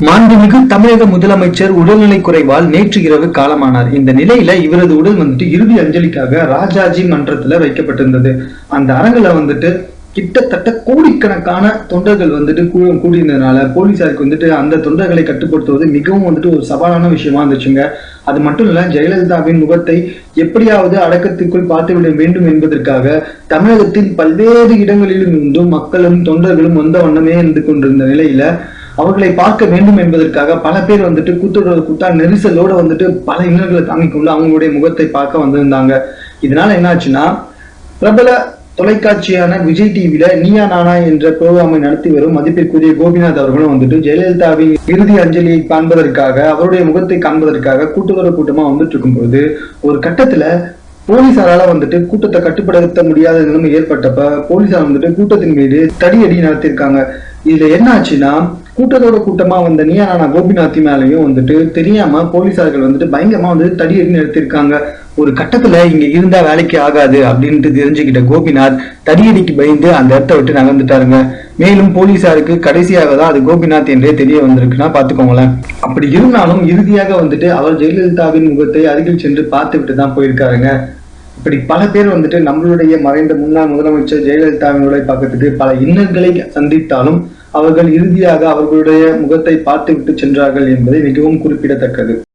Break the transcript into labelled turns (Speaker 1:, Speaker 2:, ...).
Speaker 1: மாண்புமிகு தமிழக முதலமைச்சர் உடல்நலை குறைவால் நேற்று இரவு காலமானார். இந்த நிலையில இவரது உடல் இறுதி அஞ்சலிக்காக ராஜாஜி மன்றத்துல வைக்கப்பட்டிருந்தது. அந்த அரங்குல கிட்டத்தட்ட கோடிக்கணக்கான தொண்டர்கள் கூடியிருந்ததுனால போலீசாருக்கு அந்த தொண்டர்களை கட்டுப்படுத்துவது மிகவும் ஒரு சவாலான விஷயமா இருந்துச்சுங்க. அது மட்டும் இல்ல, ஜெயலலிதாவின் முகத்தை எப்படியாவது அடக்கத்துக்குள் பார்த்துவிட வேண்டும் என்பதற்காக தமிழகத்தின் பல்வேறு இடங்களிலும் இருந்தும் மக்களும் தொண்டர்களும் வந்த வண்ணமே இருந்து கொண்டிருந்த நிலையில அவர்களை பார்க்க வேண்டும் என்பதற்காக பல பேர் கூட்டா நெரிசலோட பல இன்னல்களை தாங்கிக் கொண்டு அவங்களுடைய முகத்தை பார்க்க வந்திருந்தாங்க. இதனால என்னாச்சுன்னா, பிரபல தொலைக்காட்சியான விஜய் டிவில நீயா நானா என்ற புரோகிராமை நடத்தி வரும் மதிப்பிற்குரிய கோபிநாத் அவர்களும் ஜெயலலிதாவின் இறுதி அஞ்சலியை காண்பதற்காக அவருடைய முகத்தை காண்பதற்காக கூட்டமா இருக்கும் பொழுது ஒரு கட்டத்துல போலீசாரால கூட்டத்தை கட்டுப்படுத்த முடியாத நிலைமை ஏற்பட்டப்ப போலீசார் கூட்டத்தின் மீது தடியடி நடத்திருக்காங்க. இதுல என்ன ஆச்சுன்னா, கூட்டத்தோட கூட்டமா வந்த நீயா நானா கோபிநாத் மேலையும் தெரியாம போலீசார்கள் பயங்கரமா தடியடி நடத்திருக்காங்க. ஒரு கட்டத்துல இங்க இருந்தா வேலைக்கு ஆகாது அப்படின்ட்டு தெரிஞ்சுக்கிட்ட கோபிநாத் தடியடிக்கு பயந்து அந்த இடத்த விட்டு நகர்ந்துட்டாருங்க. மேலும் போலீசாருக்கு கடைசியாக தான் அது கோபிநாத் என்றே தெரிய வந்திருக்குன்னா பாத்துக்கோங்களேன். அப்படி இருந்தாலும் இறுதியாக அவர் ஜெயலலிதாவின் முகத்தை அருகில் சென்று பார்த்து விட்டு தான் போயிருக்காருங்க. இப்படி பல பேர் நம்மளுடைய மறைந்த முன்னாள் முதலமைச்சர் ஜெயலலிதாவின் உடலை பார்க்கறதுக்கு பல இன்னல்களை சந்தித்தாலும் அவர்கள் இறுதியாக அவர்களுடைய முகத்தை பார்த்து விட்டு சென்றார்கள் என்பதை மிகவும் குறிப்பிடத்தக்கது.